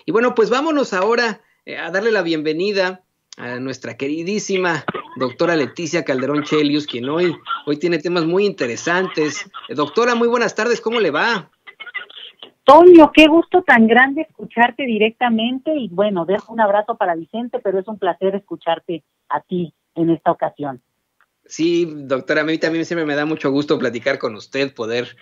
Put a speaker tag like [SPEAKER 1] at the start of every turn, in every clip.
[SPEAKER 1] Y bueno, pues vámonos ahora a darle la bienvenida a nuestra queridísima doctora Leticia Calderón Chelius, quien hoy tiene temas muy interesantes. Doctora, muy buenas tardes, ¿cómo le va?
[SPEAKER 2] Toño, qué gusto tan grande escucharte directamente y bueno, dejo un abrazo para Vicente, pero es un placer escucharte a ti en esta ocasión.
[SPEAKER 1] Sí, doctora, a mí también siempre me da mucho gusto platicar con usted, poder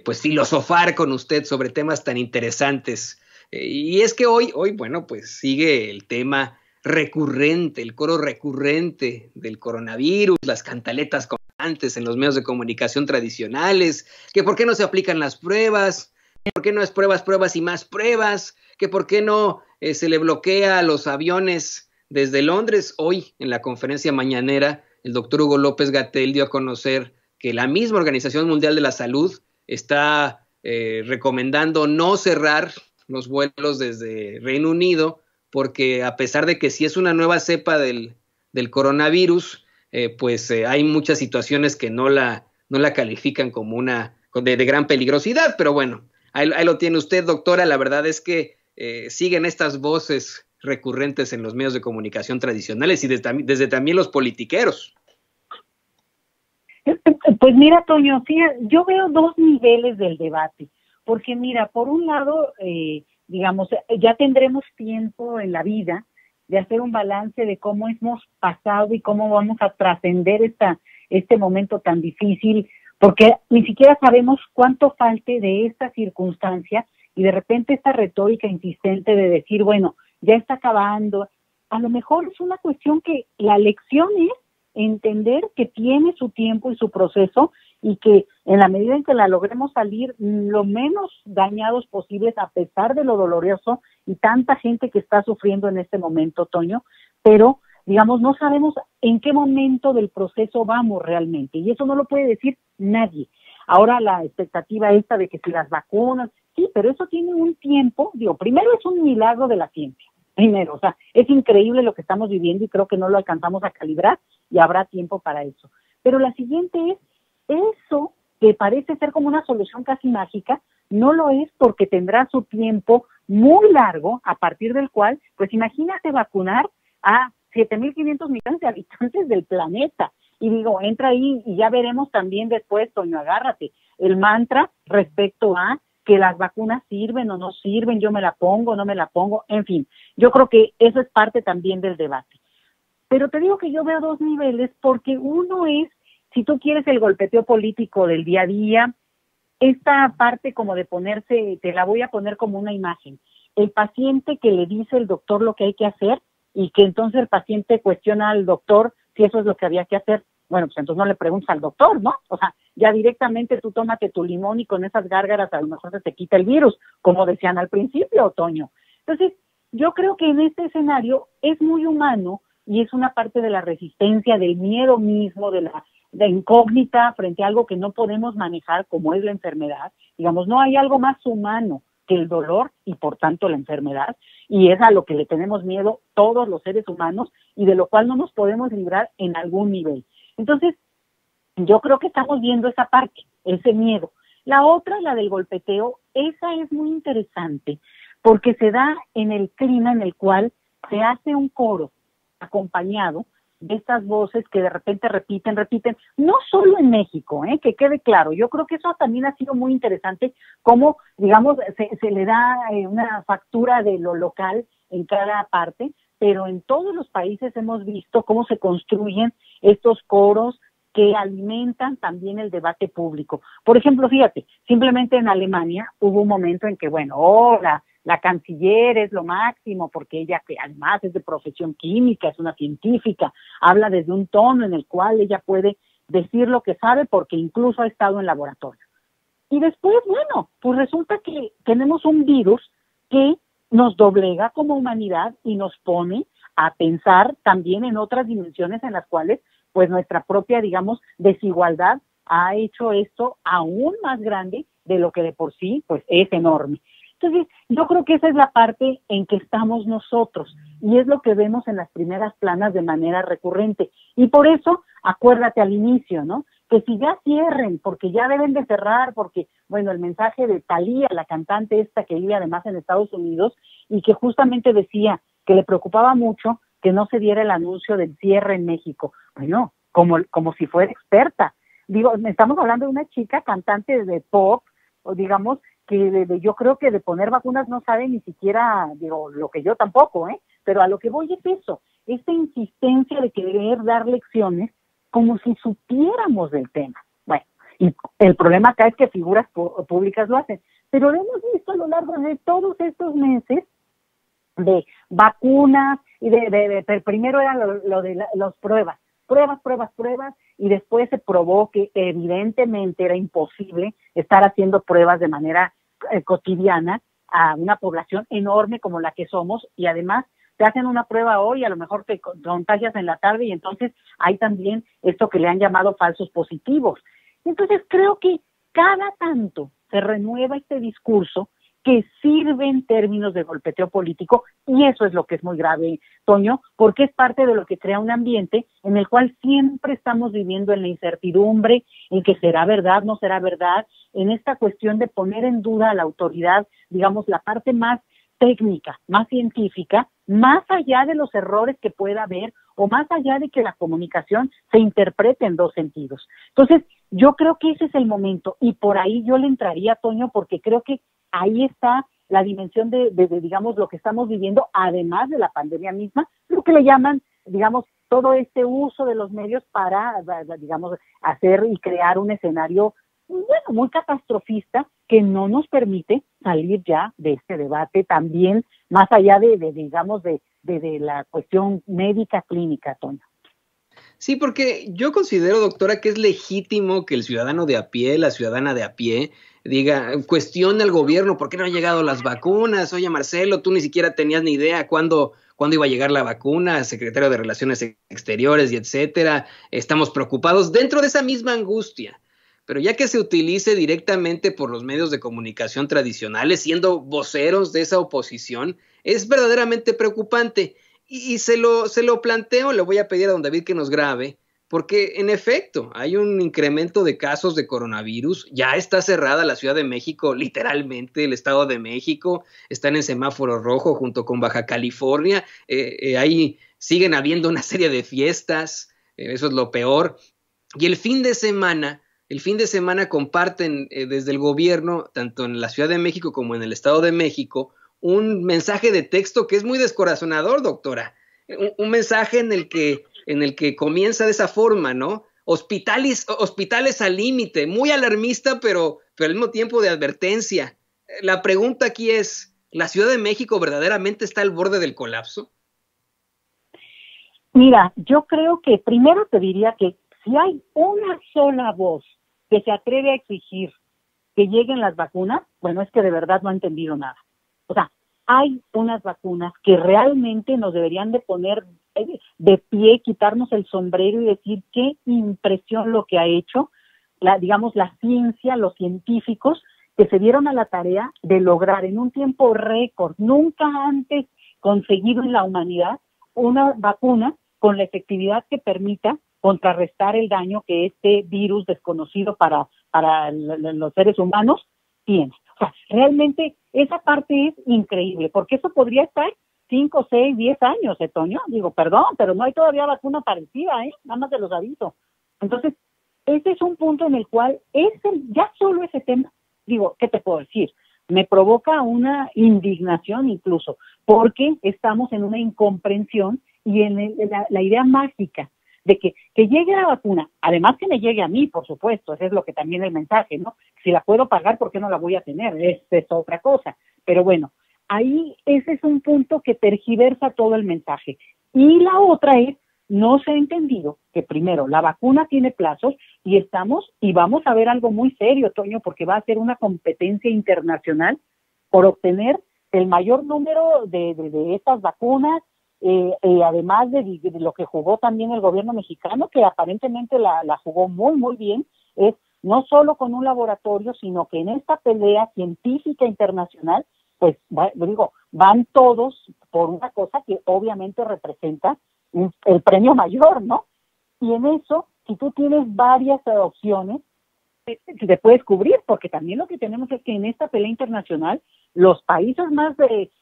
[SPEAKER 1] pues filosofar con usted sobre temas tan interesantes. Y es que hoy, bueno, pues sigue el tema recurrente, el coro recurrente del coronavirus, las cantaletas constantes en los medios de comunicación tradicionales, que por qué no se aplican las pruebas, que por qué no es pruebas y más pruebas, que por qué no se le bloquea a los aviones desde Londres. Hoy, en la conferencia mañanera, el doctor Hugo López-Gatell dio a conocer que la misma Organización Mundial de la Salud está recomendando no cerrar los vuelos desde Reino Unido, porque a pesar de que sí es una nueva cepa del coronavirus, hay muchas situaciones que no la califican como una de gran peligrosidad, pero bueno, ahí lo tiene usted, doctora. La verdad es que siguen estas voces recurrentes en los medios de comunicación tradicionales y desde también los politiqueros.
[SPEAKER 2] Pues mira, Toño, sí, yo veo dos niveles del debate, porque mira, por un lado, digamos, ya tendremos tiempo en la vida de hacer un balance de cómo hemos pasado y cómo vamos a trascender este momento tan difícil, porque ni siquiera sabemos cuánto falte de esta circunstancia y de repente esta retórica insistente de decir, bueno, ya está acabando. A lo mejor es una cuestión que la lección es entender que tiene su tiempo y su proceso y que en la medida en que la logremos salir lo menos dañados posibles a pesar de lo doloroso y tanta gente que está sufriendo en este momento, Toño, pero digamos no sabemos en qué momento del proceso vamos realmente y eso no lo puede decir nadie. Ahora la expectativa esta de que si las vacunas, sí, pero eso tiene un tiempo, primero es un milagro de la ciencia. Primero, o sea, es increíble lo que estamos viviendo y creo que no lo alcanzamos a calibrar y habrá tiempo para eso. Pero la siguiente es, eso que parece ser como una solución casi mágica, no lo es porque tendrá su tiempo muy largo, a partir del cual, pues imagínate vacunar a 7.500 millones de habitantes del planeta. Y digo, entra ahí y ya veremos también después, Toño, agárrate, el mantra respecto a que las vacunas sirven o no sirven, yo me la pongo, no me la pongo, en fin, yo creo que eso es parte también del debate. Pero te digo que yo veo dos niveles, porque uno es, si tú quieres, el golpeteo político del día a día, esta parte como de ponerse, te la voy a poner como una imagen, el paciente que le dice el doctor lo que hay que hacer y que entonces el paciente cuestiona al doctor si eso es lo que había que hacer. Bueno, pues entonces no le preguntas al doctor, ¿no? O sea, ya directamente tú tómate tu limón y con esas gárgaras a lo mejor se te quita el virus, como decían al principio, Toño. Entonces, yo creo que en este escenario es muy humano y es una parte de la resistencia, del miedo mismo, de la incógnita frente a algo que no podemos manejar, como es la enfermedad. Digamos, no hay algo más humano que el dolor y por tanto la enfermedad, y es a lo que le tenemos miedo todos los seres humanos y de lo cual no nos podemos librar en algún nivel. Entonces, yo creo que estamos viendo esa parte, ese miedo. La otra, la del golpeteo, esa es muy interesante porque se da en el clima en el cual se hace un coro acompañado de estas voces que de repente repiten, no solo en México, que quede claro, yo creo que eso también ha sido muy interesante, cómo, digamos, se le da una factura de lo local en cada parte, pero en todos los países hemos visto cómo se construyen estos coros que alimentan también el debate público. Por ejemplo, fíjate, simplemente en Alemania hubo un momento en que, bueno, la canciller es lo máximo, porque ella, que además es de profesión química, es una científica, habla desde un tono en el cual ella puede decir lo que sabe porque incluso ha estado en laboratorio. Y después, bueno, pues resulta que tenemos un virus que nos doblega como humanidad y nos pone a pensar también en otras dimensiones en las cuales pues nuestra propia, digamos, desigualdad ha hecho esto aún más grande de lo que de por sí pues es enorme. Entonces, yo creo que esa es la parte en que estamos nosotros y es lo que vemos en las primeras planas de manera recurrente. Y por eso, acuérdate al inicio, ¿no? que si ya cierren, porque ya deben de cerrar, porque, bueno, el mensaje de Thalía, la cantante esta que vive además en Estados Unidos, y que justamente decía que le preocupaba mucho que no se diera el anuncio del cierre en México. Bueno, como si fuera experta. Digo, estamos hablando de una chica cantante de pop, o digamos, que yo creo que de poner vacunas no sabe ni siquiera, digo, lo que yo tampoco, pero a lo que voy es eso, esta insistencia de querer dar lecciones como si supiéramos del tema. Bueno, y el problema acá es que figuras públicas lo hacen, pero lo hemos visto a lo largo de todos estos meses de vacunas y primero era lo de las pruebas, y después se probó que evidentemente era imposible estar haciendo pruebas de manera cotidiana a una población enorme como la que somos, y además te hacen una prueba hoy, a lo mejor te contagias en la tarde, y entonces hay también esto que le han llamado falsos positivos. Entonces creo que cada tanto se renueva este discurso que sirve en términos de golpeteo político, y eso es lo que es muy grave, Toño, porque es parte de lo que crea un ambiente en el cual siempre estamos viviendo en la incertidumbre, en que será verdad, no será verdad, en esta cuestión de poner en duda a la autoridad, digamos, la parte más técnica, más científica, más allá de los errores que pueda haber, o más allá de que la comunicación se interprete en dos sentidos. Entonces, yo creo que ese es el momento, y por ahí yo le entraría, Toño, porque creo que ahí está la dimensión de, digamos, lo que estamos viviendo, además de la pandemia misma, lo que le llaman, digamos, todo este uso de los medios para, digamos, hacer y crear un escenario, bueno, muy catastrofista, que no nos permite salir ya de este debate también, más allá digamos, de la cuestión médica clínica, Toño.
[SPEAKER 1] Sí, porque yo considero, doctora, que es legítimo que el ciudadano de a pie, la ciudadana de a pie, diga, cuestione al gobierno, ¿por qué no han llegado las vacunas? Oye, Marcelo, tú ni siquiera tenías ni idea cuándo iba a llegar la vacuna, secretario de Relaciones Exteriores y etcétera. Estamos preocupados dentro de esa misma angustia. Pero ya que se utilice directamente por los medios de comunicación tradicionales, siendo voceros de esa oposición, es verdaderamente preocupante. Y se lo planteo, le voy a pedir a don David que nos grabe, porque en efecto hay un incremento de casos de coronavirus, ya está cerrada la Ciudad de México, literalmente el Estado de México, están en semáforo rojo junto con Baja California, ahí siguen habiendo una serie de fiestas, eso es lo peor, y el fin de semana comparten desde el gobierno, tanto en la Ciudad de México como en el Estado de México, un mensaje de texto que es muy descorazonador, doctora. Un mensaje en el que comienza de esa forma, ¿no? Hospitales al límite, muy alarmista, pero al mismo tiempo de advertencia. La pregunta aquí es, ¿la Ciudad de México verdaderamente está al borde del colapso?
[SPEAKER 2] Mira, yo creo que primero te diría que si hay una sola voz que se atreve a exigir que lleguen las vacunas, bueno, es que de verdad no ha entendido nada. O sea, hay unas vacunas que realmente nos deberían de poner de pie, quitarnos el sombrero y decir qué impresión lo que ha hecho, digamos, la ciencia, los científicos, que se dieron a la tarea de lograr en un tiempo récord, nunca antes conseguido en la humanidad, una vacuna con la efectividad que permita contrarrestar el daño que este virus desconocido para los seres humanos tiene. O sea, realmente esa parte es increíble, porque eso podría estar 5, 6, 10 años, Toño. Digo, perdón, pero no hay todavía vacuna parecida, nada más se los aviso. Entonces, ese es un punto en el cual ya solo ese tema, digo, ¿qué te puedo decir? Me provoca una indignación incluso, porque estamos en una incomprensión y en la idea mágica de que llegue la vacuna, además que me llegue a mí, por supuesto, ese es lo que también el mensaje, ¿no? Si la puedo pagar, ¿por qué no la voy a tener? Es otra cosa. Pero bueno, ahí ese es un punto que tergiversa todo el mensaje. Y la otra es, no se ha entendido que primero, la vacuna tiene plazos y vamos a ver algo muy serio, Toño, porque va a ser una competencia internacional por obtener el mayor número de estas vacunas, además de lo que jugó también el gobierno mexicano, que aparentemente la jugó muy, muy bien, es no solo con un laboratorio, sino que en esta pelea científica internacional, pues van todos por una cosa que obviamente representa el premio mayor, ¿no? Y en eso si tú tienes varias opciones, te puedes cubrir, porque también lo que tenemos es que en esta pelea internacional, los países más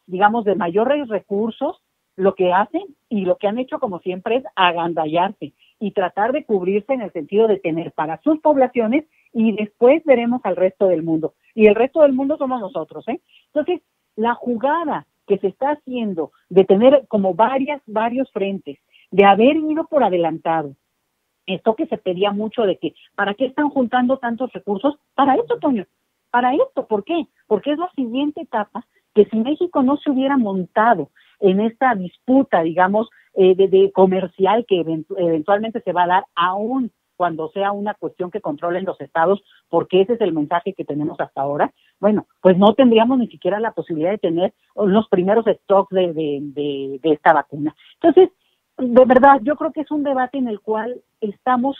[SPEAKER 2] digamos, de mayores recursos, lo que hacen y lo que han hecho como siempre es agandallarse y tratar de cubrirse en el sentido de tener para sus poblaciones, y después veremos al resto del mundo. Y el resto del mundo somos nosotros, ¿eh? Entonces, la jugada que se está haciendo de tener como varios frentes, de haber ido por adelantado, esto que se pedía mucho de que, ¿para qué están juntando tantos recursos? Para esto, Toño, para esto. ¿Por qué? Porque es la siguiente etapa, que si México no se hubiera montado en esta disputa, digamos, de comercial que eventualmente se va a dar, aún cuando sea una cuestión que controlen los estados, porque ese es el mensaje que tenemos hasta ahora, bueno, pues no tendríamos ni siquiera la posibilidad de tener los primeros stocks de esta vacuna. Entonces, de verdad, yo creo que es un debate en el cual estamos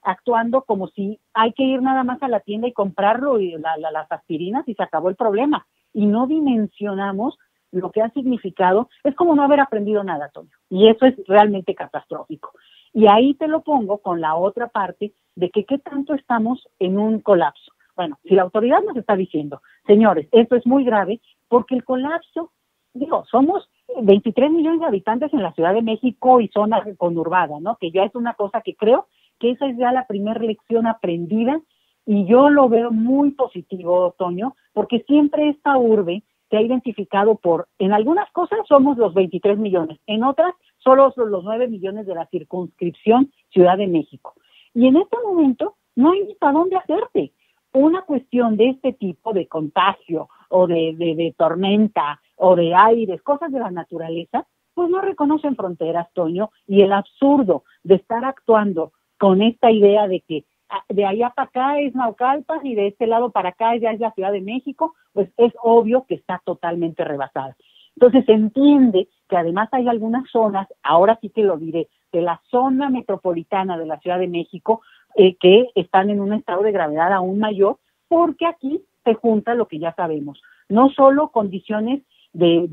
[SPEAKER 2] actuando como si hay que ir nada más a la tienda y comprarlo y las aspirinas y se acabó el problema. Y no dimensionamos lo que ha significado. Es como no haber aprendido nada, Toño. Y eso es realmente catastrófico. Y ahí te lo pongo con la otra parte de que qué tanto estamos en un colapso. Bueno, si la autoridad nos está diciendo, señores, esto es muy grave, porque el colapso, digo, somos 23 millones de habitantes en la Ciudad de México y zona conurbada, ¿no? Que ya es una cosa que creo que esa es ya la primera lección aprendida, y yo lo veo muy positivo, Toño, porque siempre esta urbe se ha identificado por, en algunas cosas somos los 23 millones, en otras solo los 9 millones de la circunscripción Ciudad de México. Y en este momento no hay ni para dónde hacerte. Una cuestión de este tipo de contagio o de tormenta o de aires, cosas de la naturaleza, pues no reconocen fronteras, Toño, y el absurdo de estar actuando con esta idea de que de allá para acá es Naucalpan y de este lado para acá ya es la Ciudad de México, pues es obvio que está totalmente rebasada. Entonces se entiende que además hay algunas zonas, ahora sí que lo diré, de la zona metropolitana de la Ciudad de México, que están en un estado de gravedad aún mayor, porque aquí se junta lo que ya sabemos, no solo condiciones de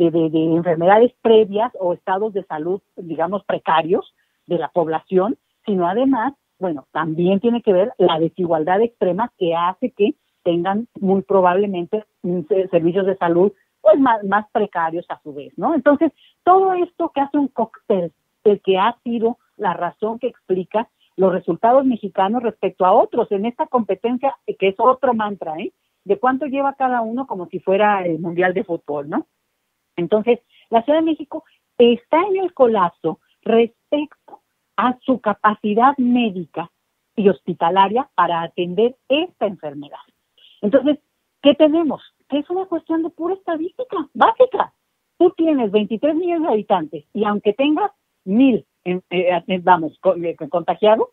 [SPEAKER 2] enfermedades previas o estados de salud, digamos, precarios de la población, sino además, bueno, también tiene que ver la desigualdad extrema que hace que tengan muy probablemente servicios de salud pues más precarios a su vez, ¿no? Entonces, todo esto que hace un cóctel, el que ha sido la razón que explica los resultados mexicanos respecto a otros en esta competencia, que es otro mantra, de cuánto lleva cada uno como si fuera el Mundial de Fútbol, ¿no? Entonces, la Ciudad de México está en el colapso respecto a su capacidad médica y hospitalaria para atender esta enfermedad. Entonces, ¿qué tenemos? Que es una cuestión de pura estadística básica. Tú tienes 23 millones de habitantes y aunque tengas 1,000, contagiados,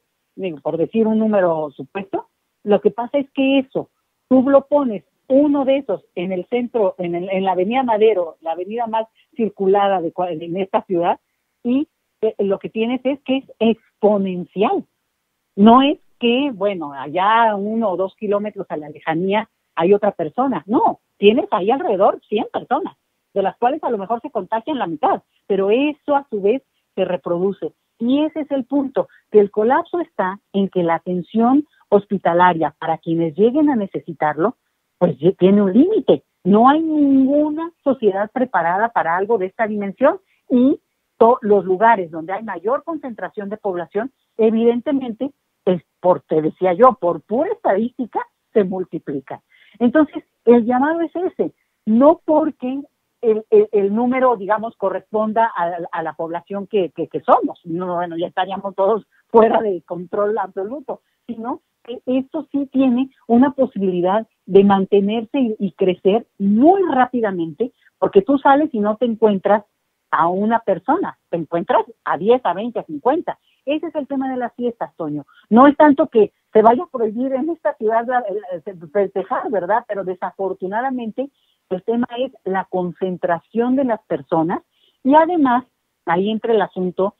[SPEAKER 2] por decir un número supuesto, lo que pasa es que eso, tú lo pones uno de esos en el centro, en la avenida Madero, la avenida más circulada en esta ciudad, y lo que tienes es que es exponencial. No es que, bueno, allá 1 o 2 kilómetros a la lejanía hay otra persona. No, tienes ahí alrededor 100 personas, de las cuales a lo mejor se contagian la mitad, pero eso a su vez se reproduce. Y ese es el punto, que el colapso está en que la atención hospitalaria para quienes lleguen a necesitarlo, pues tiene un límite. No hay ninguna sociedad preparada para algo de esta dimensión, y los lugares donde hay mayor concentración de población, evidentemente, te decía yo, por pura estadística, se multiplican. Entonces, el llamado es ese, no porque el número, digamos, corresponda a la población que somos, no, bueno, ya estaríamos todos fuera de control absoluto, sino que esto sí tiene una posibilidad de mantenerse y crecer muy rápidamente, porque tú sales y no te encuentras a una persona, te encuentras a 10, a 20, a 50. Ese es el tema de las fiestas, Toño. No es tanto que se vaya a prohibir en esta ciudad festejar, ¿verdad? Pero desafortunadamente el tema es la concentración de las personas, y además ahí entra el asunto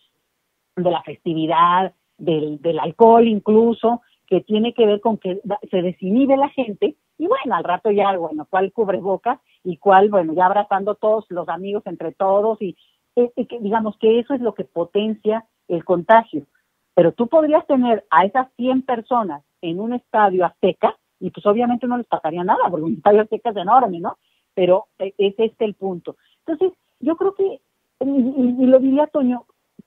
[SPEAKER 2] de la festividad, del alcohol incluso, que tiene que ver con que se desinhibe la gente, y bueno, al rato ya, bueno, cuál cubrebocas y cuál, bueno, ya abrazando todos los amigos entre todos, y digamos que eso es lo que potencia el contagio. pero tú podrías tener a esas 100 personas en un estadio Azteca y pues obviamente no les pasaría nada, porque un estadio Azteca es enorme, ¿no? Pero es este el punto. Entonces, yo creo que, y lo diría Toño,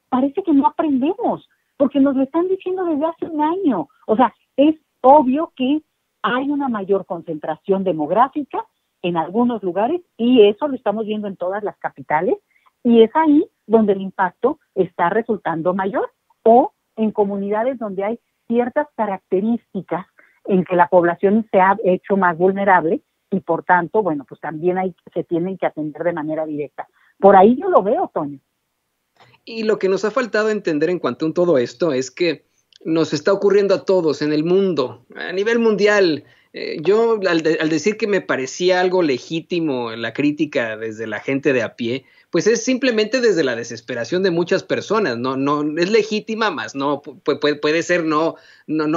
[SPEAKER 2] parece que no aprendemos, porque nos lo están diciendo desde hace un año. O sea, es obvio que hay una mayor concentración demográfica en algunos lugares y eso lo estamos viendo en todas las capitales y es ahí donde el impacto está resultando mayor, o en comunidades donde hay ciertas características en que la población se ha hecho más vulnerable y por tanto, bueno, pues también se tienen que atender de manera directa. Por ahí yo lo veo, Toño.
[SPEAKER 1] Y lo que nos ha faltado entender en cuanto a todo esto es que nos está ocurriendo a todos en el mundo, a nivel mundial. Yo al decir que me parecía algo legítimo la crítica desde la gente de a pie, pues es simplemente desde la desesperación de muchas personas. No es legítima, más no puede ser no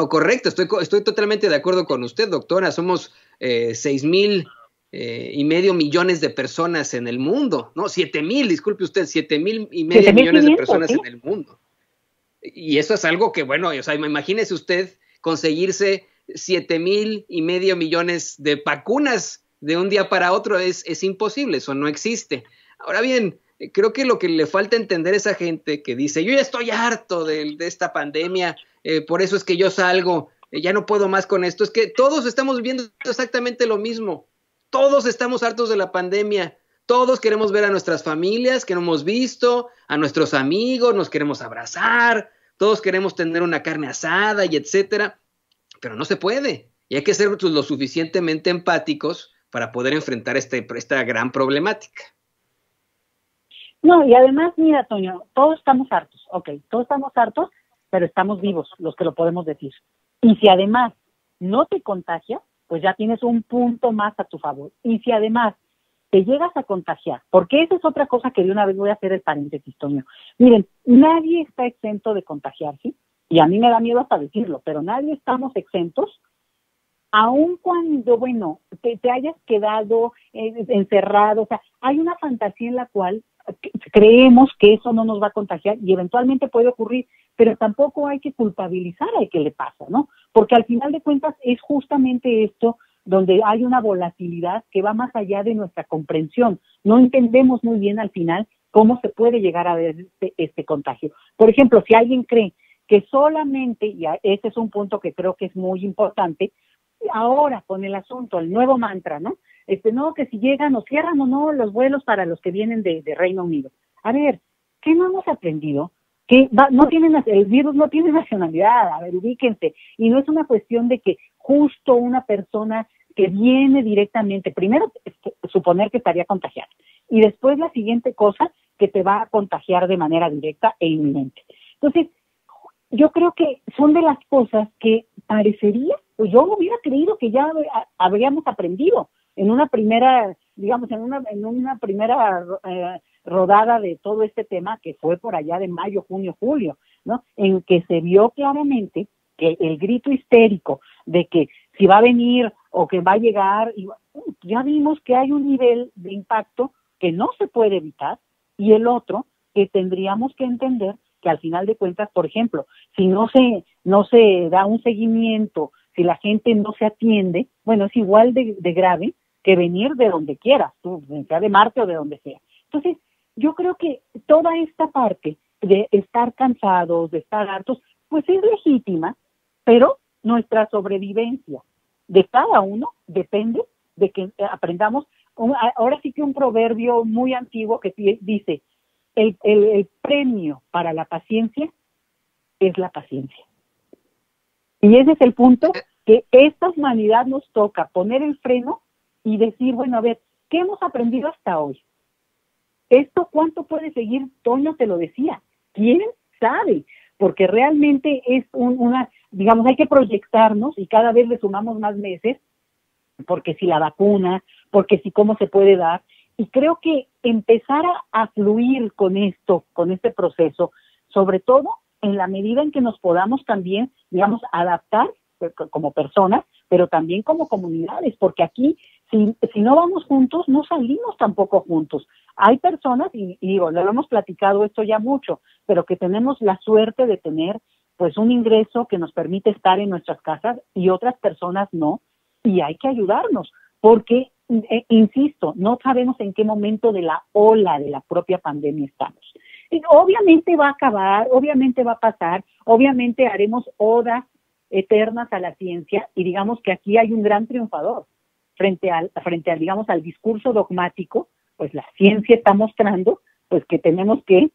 [SPEAKER 1] correcto. Estoy totalmente de acuerdo con usted, doctora. Somos 6,500,000 millones de personas en el mundo, no, 7,000, disculpe usted, 7,500,000 millones de personas, ¿sí?, en el mundo. Y eso es algo que, bueno, o sea, imagínese usted conseguirse 7,500,000 millones de vacunas de un día para otro, es imposible, eso no existe. Ahora bien, creo que lo que le falta entender a esa gente que dice, yo ya estoy harto de esta pandemia, por eso es que yo salgo, ya no puedo más con esto, es que todos estamos viviendo exactamente lo mismo. Todos estamos hartos de la pandemia, todos queremos ver a nuestras familias que no hemos visto, a nuestros amigos, nos queremos abrazar, todos queremos tener una carne asada y etcétera, pero no se puede. Y hay que ser lo suficientemente empáticos para poder enfrentar esta gran problemática.
[SPEAKER 2] No, y además, mira, Toño, todos estamos hartos, todos estamos hartos, pero estamos vivos, los que lo podemos decir. Y si además no te contagias, pues ya tienes un punto más a tu favor. Y si además te llegas a contagiar, porque esa es otra cosa que de una vez voy a hacer el paréntesis, Toño. Miren, nadie está exento de contagiarse, y a mí me da miedo hasta decirlo, pero nadie estamos exentos, aun cuando, bueno, te hayas quedado encerrado. O sea, hay una fantasía en la cual creemos que eso no nos va a contagiar y eventualmente puede ocurrir, pero tampoco hay que culpabilizar al que le pasa, ¿no? Porque al final de cuentas es justamente esto donde hay una volatilidad que va más allá de nuestra comprensión. No entendemos muy bien al final cómo se puede llegar a ver este contagio. Por ejemplo, si alguien cree que solamente, y ese es un punto que creo que es muy importante, ahora con el asunto, el nuevo mantra, ¿no? No, que si llegan o cierran o no los vuelos para los que vienen de Reino Unido. A ver, ¿qué no hemos aprendido? Que el virus no tiene nacionalidad, a ver, ubíquense, y no es una cuestión de que justo una persona que viene directamente, primero suponer que estaría contagiada, y después la siguiente cosa, que te va a contagiar de manera directa e inminente. Entonces, yo creo que son de las cosas que parecería, pues yo hubiera creído que ya habríamos aprendido en una primera, digamos, en una primera rodada de todo este tema que fue por allá de mayo, junio, julio, ¿no? En que se vio claramente que el grito histérico de que si va a venir o que va a llegar, ya vimos que hay un nivel de impacto que no se puede evitar, y el otro que tendríamos que entender que al final de cuentas, por ejemplo, si no se da un seguimiento, si la gente no se atiende, bueno, es igual de grave que venir de donde quieras, sea de Marte o de donde sea. Entonces, yo creo que toda esta parte de estar cansados, de estar hartos, pues es legítima, pero nuestra sobrevivencia de cada uno depende de que aprendamos. Ahora sí que un proverbio muy antiguo que dice, el premio para la paciencia es la paciencia. Y ese es el punto que esta humanidad nos toca, poner el freno y decir, bueno, a ver, ¿qué hemos aprendido hasta hoy? ¿Esto cuánto puede seguir? Toño te lo decía. ¿Quién sabe? Porque realmente es digamos, hay que proyectarnos y cada vez le sumamos más meses, porque si la vacuna, porque si cómo se puede dar. Y creo que empezar a fluir con esto, con este proceso, sobre todo en la medida en que nos podamos también, digamos, adaptar como personas, pero también como comunidades, porque aquí, si no vamos juntos, no salimos tampoco juntos. Hay personas, y digo, lo hemos platicado esto ya mucho, pero que tenemos la suerte de tener pues un ingreso que nos permite estar en nuestras casas y otras personas no, y hay que ayudarnos, porque, insisto, no sabemos en qué momento de la ola de la propia pandemia estamos. Y obviamente va a acabar, obviamente va a pasar, obviamente haremos odas eternas a la ciencia, y digamos que aquí hay un gran triunfador frente al digamos, al discurso dogmático. Pues la ciencia está mostrando pues que tenemos que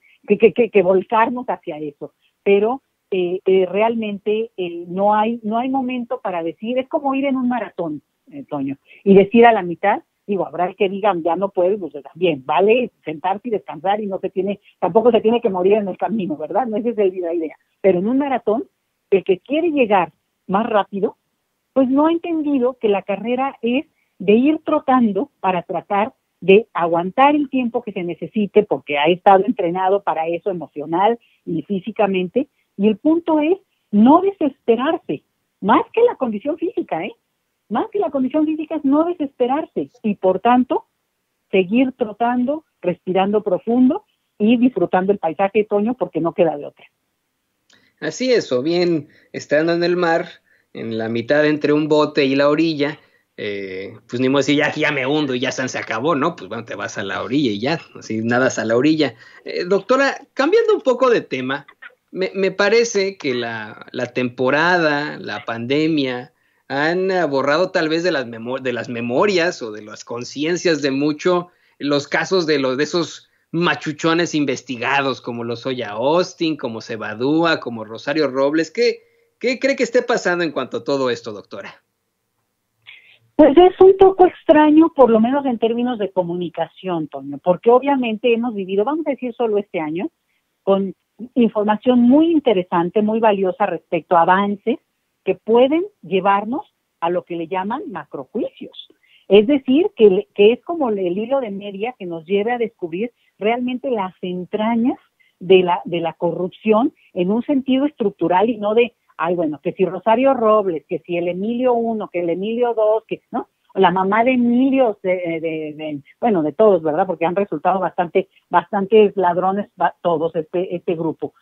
[SPEAKER 2] volcarnos hacia eso, pero realmente no hay momento para decir. Es como ir en un maratón, Toño, y decir a la mitad, digo, habrá el que digan ya no puedes, pues también vale sentarse y descansar, y tampoco se tiene que morir en el camino, ¿verdad? No esa es la idea. Pero en un maratón, el que quiere llegar más rápido, pues no ha entendido que la carrera es de ir trotando para tratar de aguantar el tiempo que se necesite, porque ha estado entrenado para eso emocional y físicamente, y el punto es no desesperarse, más que la condición física, más que la condición física es no desesperarse, y por tanto seguir trotando, respirando profundo y disfrutando el paisaje, Toño, porque no queda de otra.
[SPEAKER 1] Así es, o bien estando en el mar, en la mitad entre un bote y la orilla, pues ni modo decir, ya me hundo y ya se acabó, ¿no? Pues bueno, te vas a la orilla y ya, así nadas a la orilla. Doctora, cambiando un poco de tema, me parece que la temporada, la pandemia, han borrado tal vez de las memorias o de las conciencias de mucho los casos de esos machuchones investigados, como Lozoya Austin, como Cebadúa, como Rosario Robles. ¿Qué cree que esté pasando en cuanto a todo esto, doctora?
[SPEAKER 2] Pues es un poco extraño, por lo menos en términos de comunicación, Toño, porque obviamente hemos vivido, vamos a decir solo este año, con información muy interesante, muy valiosa respecto a avances que pueden llevarnos a lo que le llaman macrojuicios. Es decir, que es como el hilo de media que nos lleve a descubrir realmente las entrañas de la corrupción en un sentido estructural, y no de, bueno, que si Rosario Robles, que si el Emilio 1, que el Emilio 2, que, ¿no? La mamá de Emilio, bueno, de todos, ¿verdad? Porque han resultado bastantes ladrones todos este grupo.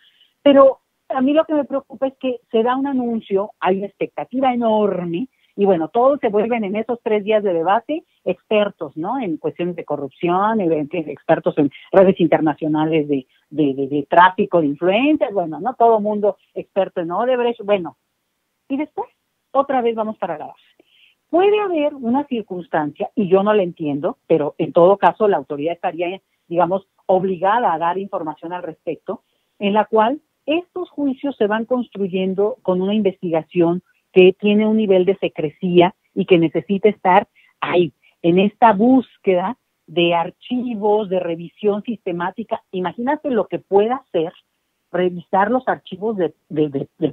[SPEAKER 2] Pero a mí lo que me preocupa es que se da un anuncio, hay una expectativa enorme, y bueno, todos se vuelven en esos 3 días de debate expertos, ¿no? En cuestiones de corrupción, expertos en redes internacionales de tráfico de influencias, bueno, no todo mundo experto en Odebrecht, bueno. Y después, otra vez vamos para la base. Puede haber una circunstancia, y yo no la entiendo, pero en todo caso la autoridad estaría, digamos, obligada a dar información al respecto, en la cual estos juicios se van construyendo con una investigación que tiene un nivel de secrecía y que necesita estar ahí, en esta búsqueda de archivos, de revisión sistemática. Imagínate lo que pueda hacer revisar los archivos de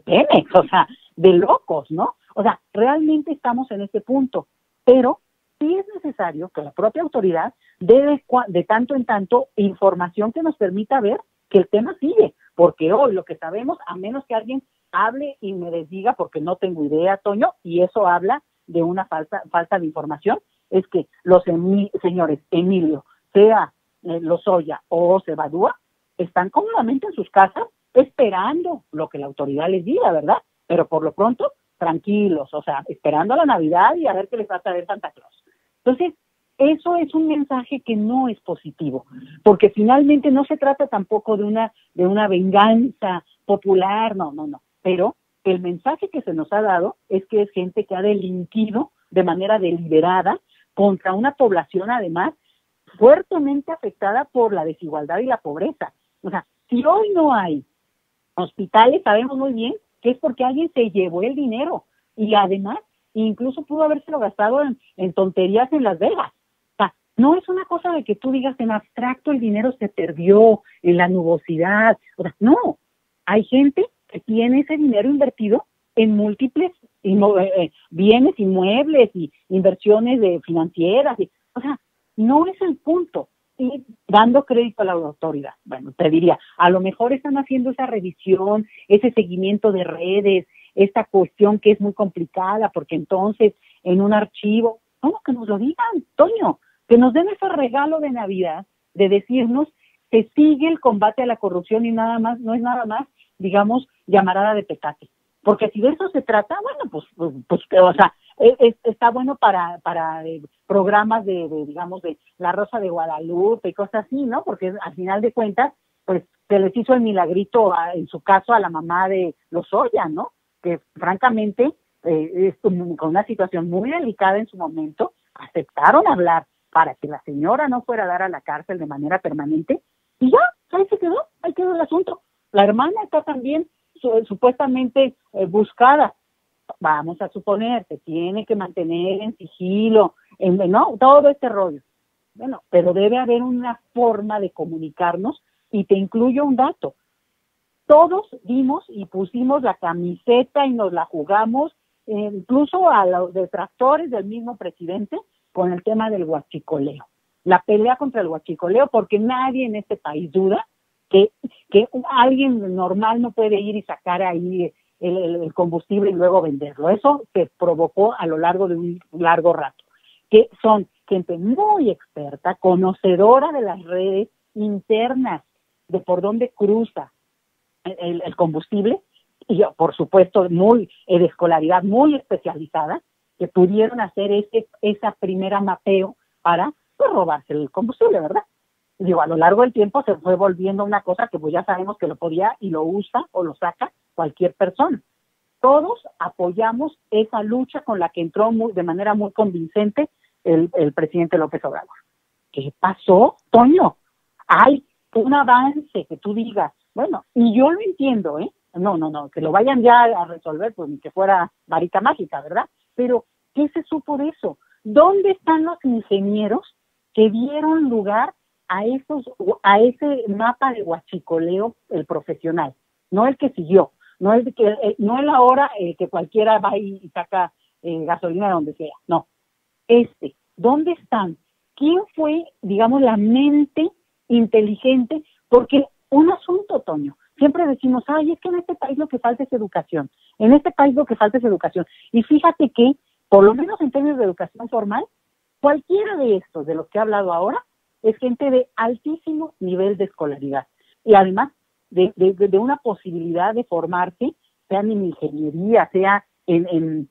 [SPEAKER 2] Pemex, o sea, de locos, ¿no? O sea, realmente estamos en este punto, pero sí es necesario que la propia autoridad dé de tanto en tanto información que nos permita ver que el tema sigue, porque hoy lo que sabemos, a menos que alguien hable y me desdiga, porque no tengo idea, Toño, y eso habla de una falta de información, es que los señores Emilio, sea Lozoya o Cebadúa, están cómodamente en sus casas esperando lo que la autoridad les diga, ¿verdad? Pero por lo pronto, tranquilos, o sea, esperando a la Navidad y a ver qué les va a traer Santa Claus. Entonces, eso es un mensaje que no es positivo, porque finalmente no se trata tampoco de una venganza popular, no, pero el mensaje que se nos ha dado es que es gente que ha delinquido de manera deliberada contra una población, además, fuertemente afectada por la desigualdad y la pobreza. O sea, si hoy no hay hospitales, sabemos muy bien que es porque alguien se llevó el dinero, y además incluso pudo habérselo gastado en tonterías en Las Vegas. O sea, no es una cosa de que tú digas en abstracto el dinero se perdió en la nubosidad. O sea, no, hay gente que tiene ese dinero invertido en múltiples bienes inmuebles y inversiones financieras. O sea, no es el punto. Y dando crédito a la autoridad, bueno, te diría, a lo mejor están haciendo esa revisión, ese seguimiento de redes, esta cuestión que es muy complicada, porque entonces en un archivo, bueno, que nos lo digan, Toño, que nos den ese regalo de Navidad de decirnos que sigue el combate a la corrupción, y nada más, no es nada más, digamos, llamarada de petate. Porque si de eso se trata, bueno, o sea, está bueno para programas digamos, de La Rosa de Guadalupe y cosas así, ¿no? Porque al final de cuentas, pues se les hizo el milagrito, en su caso, a la mamá de Lozoya, ¿no? Que francamente, con una situación muy delicada en su momento, aceptaron hablar para que la señora no fuera a dar a la cárcel de manera permanente, y ya, ahí quedó el asunto. La hermana está también supuestamente buscada. Vamos a suponer, se tiene que mantener en sigilo, no, todo este rollo. Bueno, pero debe haber una forma de comunicarnos, y te incluyo un dato. Todos vimos y pusimos la camiseta y nos la jugamos, incluso a los detractores del mismo presidente, con el tema del huachicoleo. La pelea contra el huachicoleo, porque nadie en este país duda que alguien normal no puede ir y sacar ahí el combustible y luego venderlo. Eso se provocó a lo largo de un largo rato. Que son gente muy experta, conocedora de las redes internas, de por dónde cruza el combustible, y por supuesto de escolaridad muy especializada, que pudieron hacer esa primera mapeo para robarse el combustible, ¿verdad? Digo, a lo largo del tiempo se fue volviendo una cosa que pues ya sabemos que lo podía y lo usa o lo saca cualquier persona. Todos apoyamos esa lucha con la que entró de manera muy convincente el presidente López Obrador. ¿Qué pasó, Toño? Hay un avance que tú digas, bueno, y yo lo entiendo, no, que lo vayan ya a resolver, pues ni que fuera varita mágica, ¿verdad? Pero, ¿qué se supo de eso? ¿Dónde están los ingenieros que dieron lugar a ese mapa de huachicoleo, el profesional? No el que siguió, no el ahora que cualquiera va y saca gasolina de donde sea, no. ¿Dónde están? ¿Quién fue, digamos, la mente inteligente? Porque un asunto, Toño, siempre decimos, es que en este país lo que falta es educación, y fíjate que, por lo menos en términos de educación formal, cualquiera de estos, de los que he hablado ahora, es gente de altísimo nivel de escolaridad, y además de una posibilidad de formarse, sea en ingeniería, sea en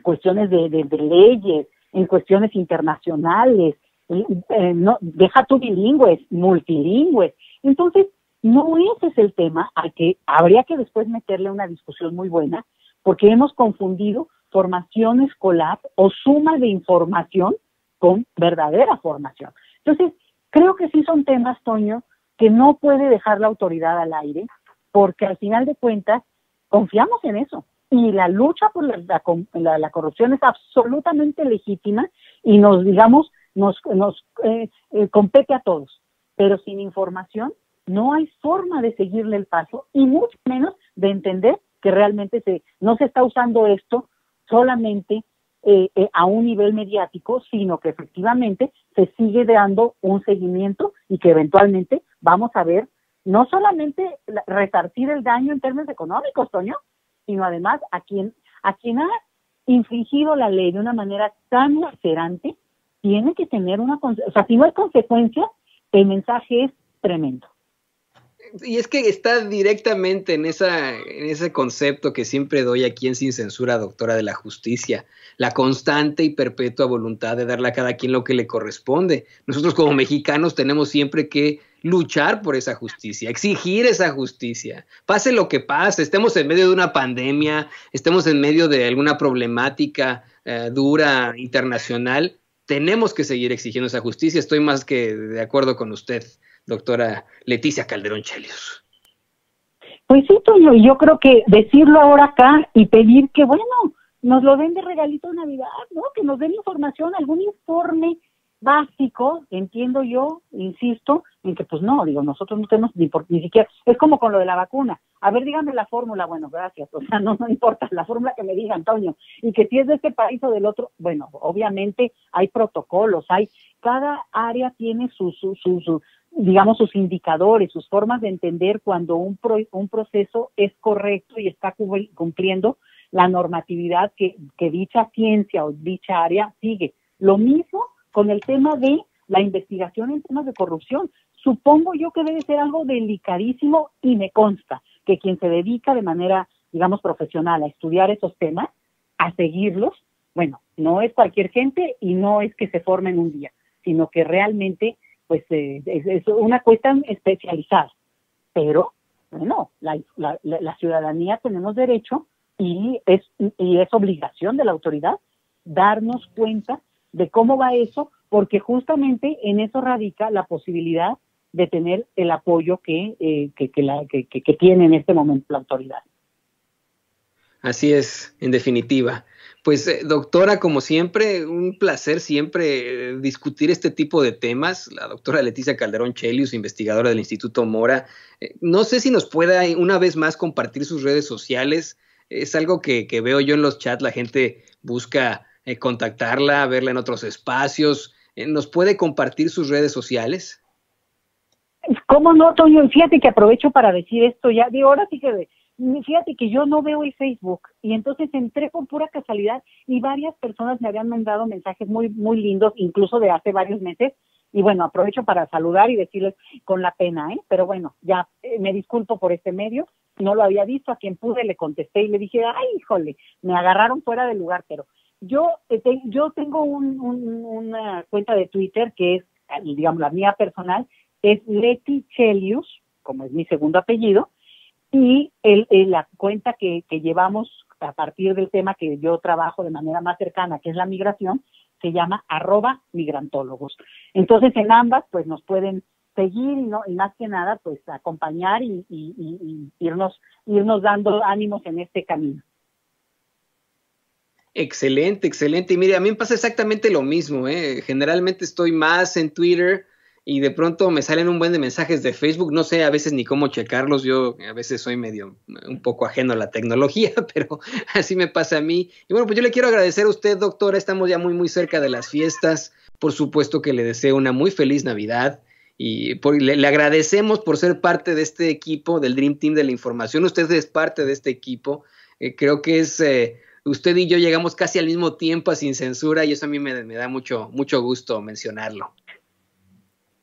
[SPEAKER 2] cuestiones de leyes, en cuestiones internacionales, no, deja tú bilingües, multilingües. Entonces, no ese es el tema al que habría que después meterle una discusión muy buena, porque hemos confundido formación escolar o suma de información con verdadera formación. Entonces, creo que sí son temas, Toño, que no puede dejar la autoridad al aire, porque al final de cuentas confiamos en eso. Y la lucha por la corrupción es absolutamente legítima y nos compete a todos. Pero sin información no hay forma de seguirle el paso y mucho menos de entender que realmente no se está usando esto solamente a un nivel mediático, sino que efectivamente se sigue dando un seguimiento y que eventualmente vamos a ver no solamente resarcir el daño en términos económicos, Toño, sino además a quien ha infringido la ley de una manera tan lacerante, tiene que tener si no hay consecuencias, el mensaje es tremendo.
[SPEAKER 1] Y es que está directamente en ese concepto que siempre doy aquí en Sin Censura, doctora, de la justicia, la constante y perpetua voluntad de darle a cada quien lo que le corresponde. Nosotros como mexicanos tenemos siempre que luchar por esa justicia, exigir esa justicia, pase lo que pase, estemos en medio de una pandemia, estemos en medio de alguna problemática dura internacional, tenemos que seguir exigiendo esa justicia. Estoy más que de acuerdo con usted, doctora Leticia Calderón Chelios.
[SPEAKER 2] Pues sí, Toño, y yo creo que decirlo ahora acá y pedir que, bueno, nos lo den de regalito de Navidad, ¿no? Que nos den información, algún informe básico, entiendo yo, insisto, en que pues no, nosotros no tenemos ni siquiera, es como con lo de la vacuna. A ver, dígame la fórmula, bueno, gracias, o sea, no importa, la fórmula que me diga, Antonio, y que si es de este país o del otro, bueno, obviamente hay protocolos, cada área tiene sus indicadores, sus formas de entender cuando un proceso es correcto y está cumpliendo la normatividad que dicha ciencia o dicha área sigue. Lo mismo con el tema de la investigación en temas de corrupción. Supongo yo que debe ser algo delicadísimo y me consta que quien se dedica de manera, digamos, profesional a estudiar esos temas, a seguirlos, bueno, no es cualquier gente y no es que se forme en un día, sino que realmente pues es una cuestión especializada. Pero, bueno, la ciudadanía tenemos derecho y es obligación de la autoridad darnos cuenta de cómo va eso, porque justamente en eso radica la posibilidad de tener el apoyo que tiene en este momento la autoridad.
[SPEAKER 1] Así es, en definitiva. Pues doctora, como siempre, un placer siempre discutir este tipo de temas. La doctora Leticia Calderón Chelius, investigadora del Instituto Mora. No sé si nos pueda una vez más compartir sus redes sociales. Es algo que veo yo en los chats, la gente busca contactarla, verla en otros espacios. ¿Nos puede compartir sus redes sociales?
[SPEAKER 2] ¿Cómo no, Toño? Fíjate que aprovecho para decir esto ya. De ahora sí que fíjate que yo no veo el Facebook y entonces entré con pura casualidad y varias personas me habían mandado mensajes muy muy lindos, incluso de hace varios meses, y bueno, aprovecho para saludar y decirles con la pena, pero bueno, ya me disculpo por este medio, no lo había visto, a quien pude le contesté y le dije, ay, híjole, me agarraron fuera de lugar, pero yo tengo una cuenta de Twitter que es, digamos, la mía personal, es Leti Chelius, como es mi segundo apellido, y la cuenta que llevamos a partir del tema que yo trabajo de manera más cercana, que es la migración, se llama @migrantólogos. Entonces, en ambas, pues nos pueden seguir y más que nada, pues acompañar y irnos dando ánimos en este camino.
[SPEAKER 1] Excelente, excelente. Y mire, a mí me pasa exactamente lo mismo, ¿eh? Generalmente estoy más en Twitter y de pronto me salen un buen de mensajes de Facebook, no sé a veces ni cómo checarlos, yo a veces soy un poco ajeno a la tecnología, pero así me pasa a mí. Y bueno, pues yo le quiero agradecer a usted, doctora, estamos ya muy cerca de las fiestas, por supuesto que le deseo una muy feliz Navidad y le agradecemos por ser parte de este equipo, del Dream Team de la Información, usted es parte de este equipo, creo que es... usted y yo llegamos casi al mismo tiempo a Sin Censura y eso a mí me da mucho gusto mencionarlo.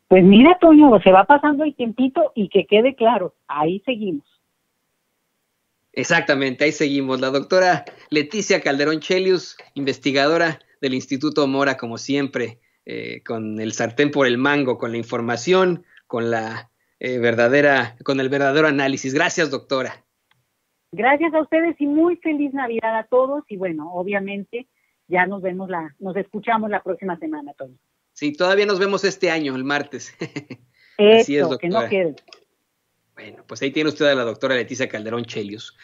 [SPEAKER 2] Pues mira, Toño, se va pasando el tiempito y que quede claro, ahí seguimos.
[SPEAKER 1] Exactamente, ahí seguimos. La doctora Leticia Calderón Chelius, investigadora del Instituto Mora, como siempre, con el sartén por el mango, con la información, con el verdadero análisis. Gracias, doctora.
[SPEAKER 2] Gracias a ustedes y muy feliz Navidad a todos y bueno, obviamente ya nos escuchamos la próxima semana, Toño.
[SPEAKER 1] Sí, todavía nos vemos este año, el martes.
[SPEAKER 2] Así es, doctora. Que no quede.
[SPEAKER 1] Bueno, pues ahí tiene usted a la doctora Leticia Calderón Chelius.